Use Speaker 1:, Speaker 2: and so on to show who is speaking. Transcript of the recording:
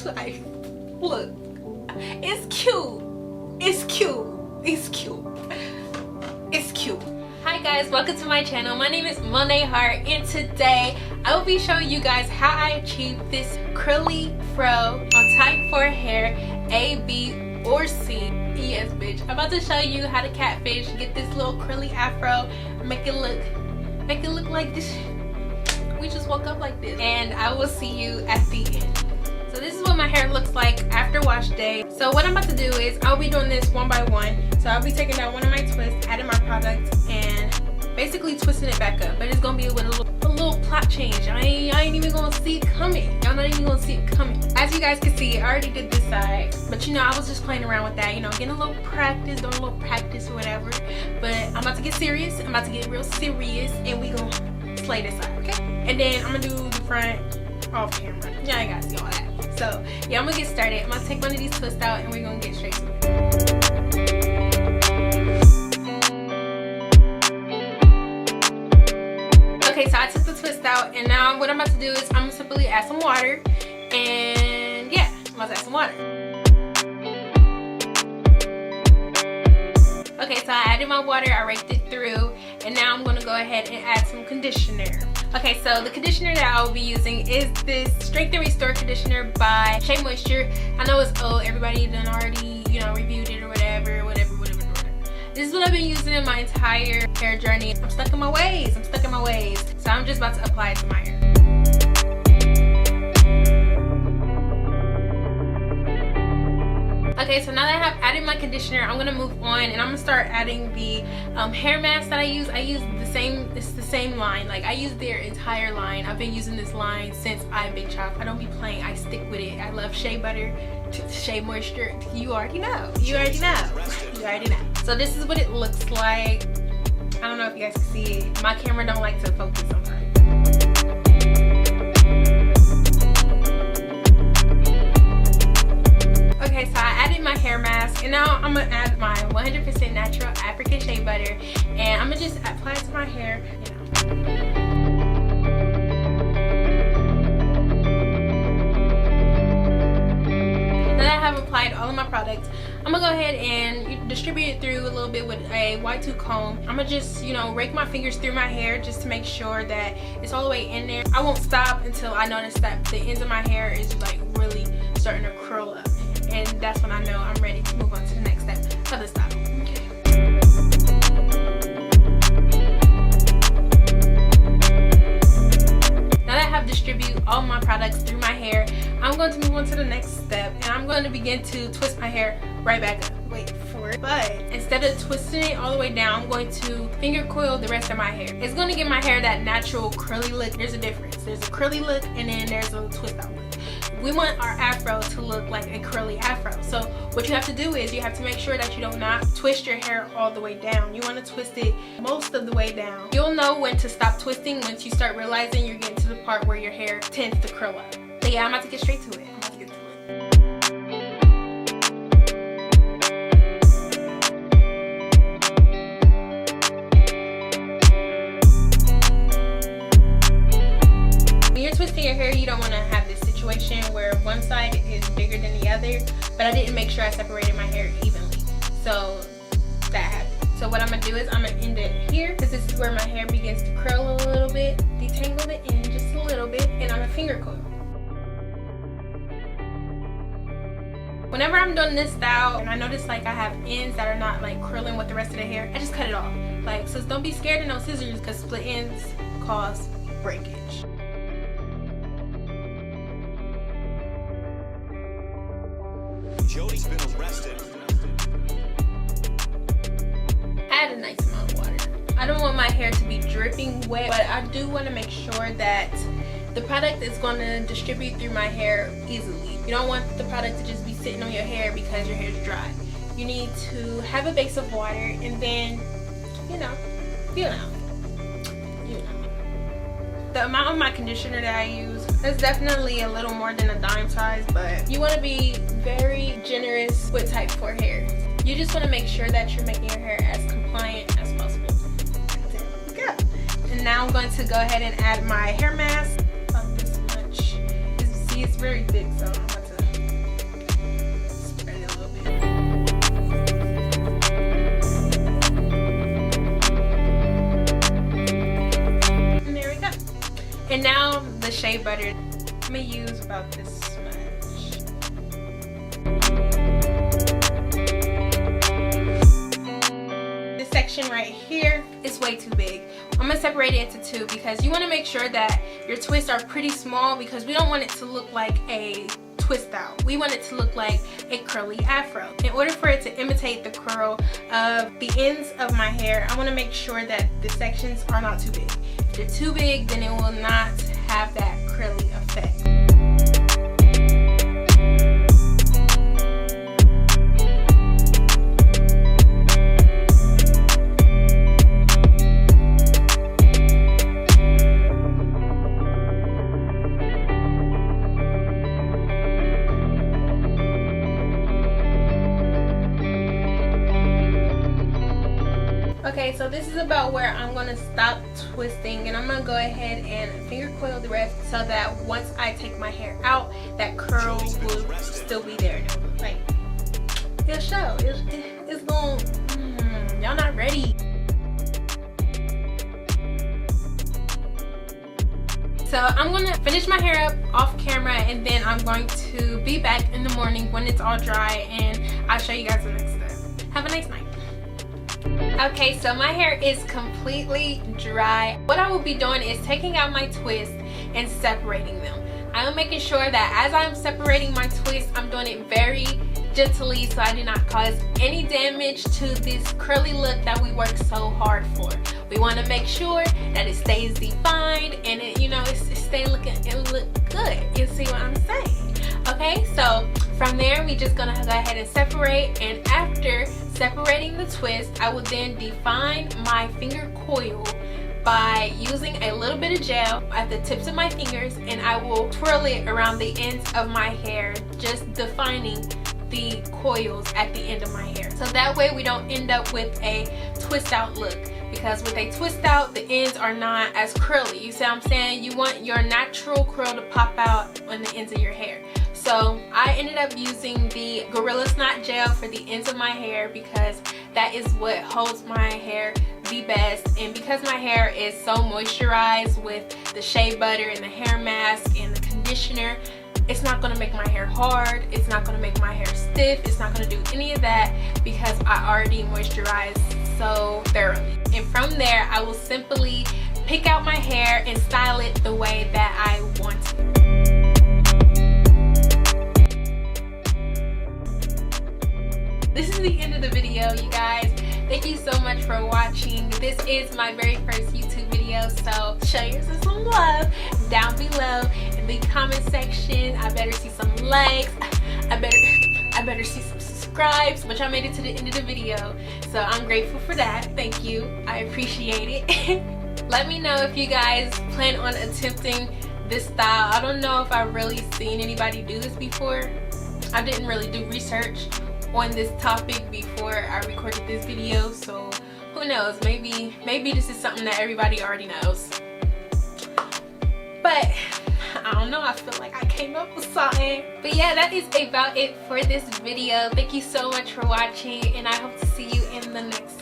Speaker 1: Like, look, it's cute. It's cute. It's cute. It's cute. Hi guys, welcome to my channel. My name is MoneaHeart, and today I will be showing you guys how I achieved this curly fro on type 4 hair, A, B, or C. Yes, bitch. I'm about to show you how to catfish, get this little curly afro, make it look like this. We just woke up like this, and I will see you at the end. So this is what my hair looks like after wash day. So what I'm about to do is I'll be doing this one by one. So I'll be taking out one of my twists, adding my product, and basically twisting it back up. But it's gonna be with a little plot change. I ain't even gonna see it coming. Y'all not even gonna see it coming. As you guys can see, I already did this side, but you know, I was just playing around with that, you know, getting a little practice, doing a little practice or whatever. But I'm about to get serious. I'm about to get real serious, and we gonna slay this side, okay? And then I'm gonna do the front off camera. Yeah, I gotta see all that. So yeah, I'm gonna get started. I'm gonna take one of these twists out, and we're gonna get straight to it. Okay, so I took the twist out, and now what I'm about to do is I'm gonna simply add some water, and yeah, I'm about to add some water. Okay, so I added my water, I raked it through, and now I'm gonna go ahead and add some conditioner. Okay, so the conditioner that I will be using is this Strength and Restore conditioner by Shea Moisture. I know it's old, everybody done already, you know, reviewed it or whatever. This is what I've been using in my entire hair journey. I'm stuck in my ways. So I'm just about to apply it to my hair. Okay, so now that I have added my conditioner, I'm gonna move on and I'm gonna start adding the hair mask that I use. I use it's the same line. Like, I use their entire line. I've been using this line since I've been child. I don't be playing, I stick with it. I love Shea Butter, Shea Moisture. You already know. You already know. You already know. So this is what it looks like. I don't know if you guys can see it. My camera don't like to focus sometimes. Okay, so I added my hair mask, and now I'm gonna add my 100% natural African shea butter, and I'm gonna just apply it to my hair, you know. Now that I have applied all of my products, I'm gonna go ahead and distribute it through a little bit with a white tooth comb. I'm gonna just, you know, rake my fingers through my hair just to make sure that it's all the way in there. I won't stop until I notice that the ends of my hair is like really starting to curl up. And that's when I know I'm ready to move on to the next step of the style. Okay. Now that I have distributed all my products through my hair, I'm going to move on to the next step, and I'm going to begin to twist my hair right back up. Wait for it. But instead of twisting it all the way down, I'm going to finger coil the rest of my hair. It's going to give my hair that natural curly look. There's a difference. There's a curly look, and then there's a twist out look. We want our afro to look like a curly afro. So what you have to do is you have to make sure that you do not twist your hair all the way down. You want to twist it most of the way down. You'll know when to stop twisting once you start realizing you're getting to the part where your hair tends to curl up. So yeah, I'm about to get straight to it. When you're twisting your hair, you don't want to have this situation where one side is bigger than the other, but I didn't make sure I separated my hair evenly, so that happened. So what I'm gonna do is I'm gonna end it here, because this is where my hair begins to curl a little bit, detangle the end just a little bit, and I'm gonna finger coil. Whenever I'm doing this style and I notice like I have ends that are not like curling with the rest of the hair, I just cut it off. Like, so don't be scared of no scissors, because split ends cause breakage.
Speaker 2: Jody's been arrested.
Speaker 1: Add a nice amount of water. I don't want my hair to be dripping wet, but I do want to make sure that the product is going to distribute through my hair easily. You don't want the product to just be sitting on your hair because your hair is dry. You need to have a base of water, and then, you know. The amount of my conditioner that I use is definitely a little more than a dime size, but you want to be very generous with type 4 hair. You just want to make sure that you're making your hair as compliant as possible. That's it. Yeah. And now I'm going to go ahead and add my hair mask. About this much. See, it's very thick, so I'm about to the shea butter. I'm gonna use about this much. This section right here is way too big. I'm gonna separate it into two because you want to make sure that your twists are pretty small, because we don't want it to look like a twist out. We want it to look like a curly afro. In order for it to imitate the curl of the ends of my hair, I want to make sure that the sections are not too big. If they're too big, then it will not have that curly effect. Okay, so this is about where I'm going to stop twisting, and I'm going to go ahead and finger coil the rest so that once I take my hair out, that curl will still be there. Like, it'll show. It's going, y'all not ready. So I'm going to finish my hair up off camera, and then I'm going to be back in the morning when it's all dry, and I'll show you guys the next step. Have a nice night. Okay, so my hair is completely dry. What I will be doing is taking out my twists and separating them. I'm making sure that as I'm separating my twists, I'm doing it very gently so I do not cause any damage to this curly look that we work so hard for. We want to make sure that it stays defined and it, you know, it stay looking, it look good. You see what I'm saying? Okay, so from there we just gonna go ahead and separate, and after separating the twist, I will then define my finger coil by using a little bit of gel at the tips of my fingers, and I will twirl it around the ends of my hair, just defining the coils at the end of my hair, so that way we don't end up with a twist out look, because with a twist out the ends are not as curly. You see what I'm saying? You want your natural curl to pop out on the ends of your hair. So I ended up using the Gorilla Snot gel for the ends of my hair because that is what holds my hair the best, and because my hair is so moisturized with the shea butter and the hair mask and the conditioner, it's not going to make my hair hard, it's not going to make my hair stiff, it's not going to do any of that because I already moisturized so thoroughly. And from there I will simply pick out my hair and style it the way that I want it. This is the end of the video, you guys. Thank you so much for watching. This is my very first YouTube video, so show yourself some love down below in the comment section. I better see some likes. I better see some subscribes, but y'all made it to the end of the video, so I'm grateful for that. Thank you. I appreciate it. Let me know if you guys plan on attempting this style. I don't know if I've really seen anybody do this before. I didn't really do research on this topic before I recorded this video, so who knows, maybe this is something that everybody already knows, but I don't know, I feel like I came up with something. But yeah, that is about it for this video. Thank you so much for watching, and I hope to see you in the next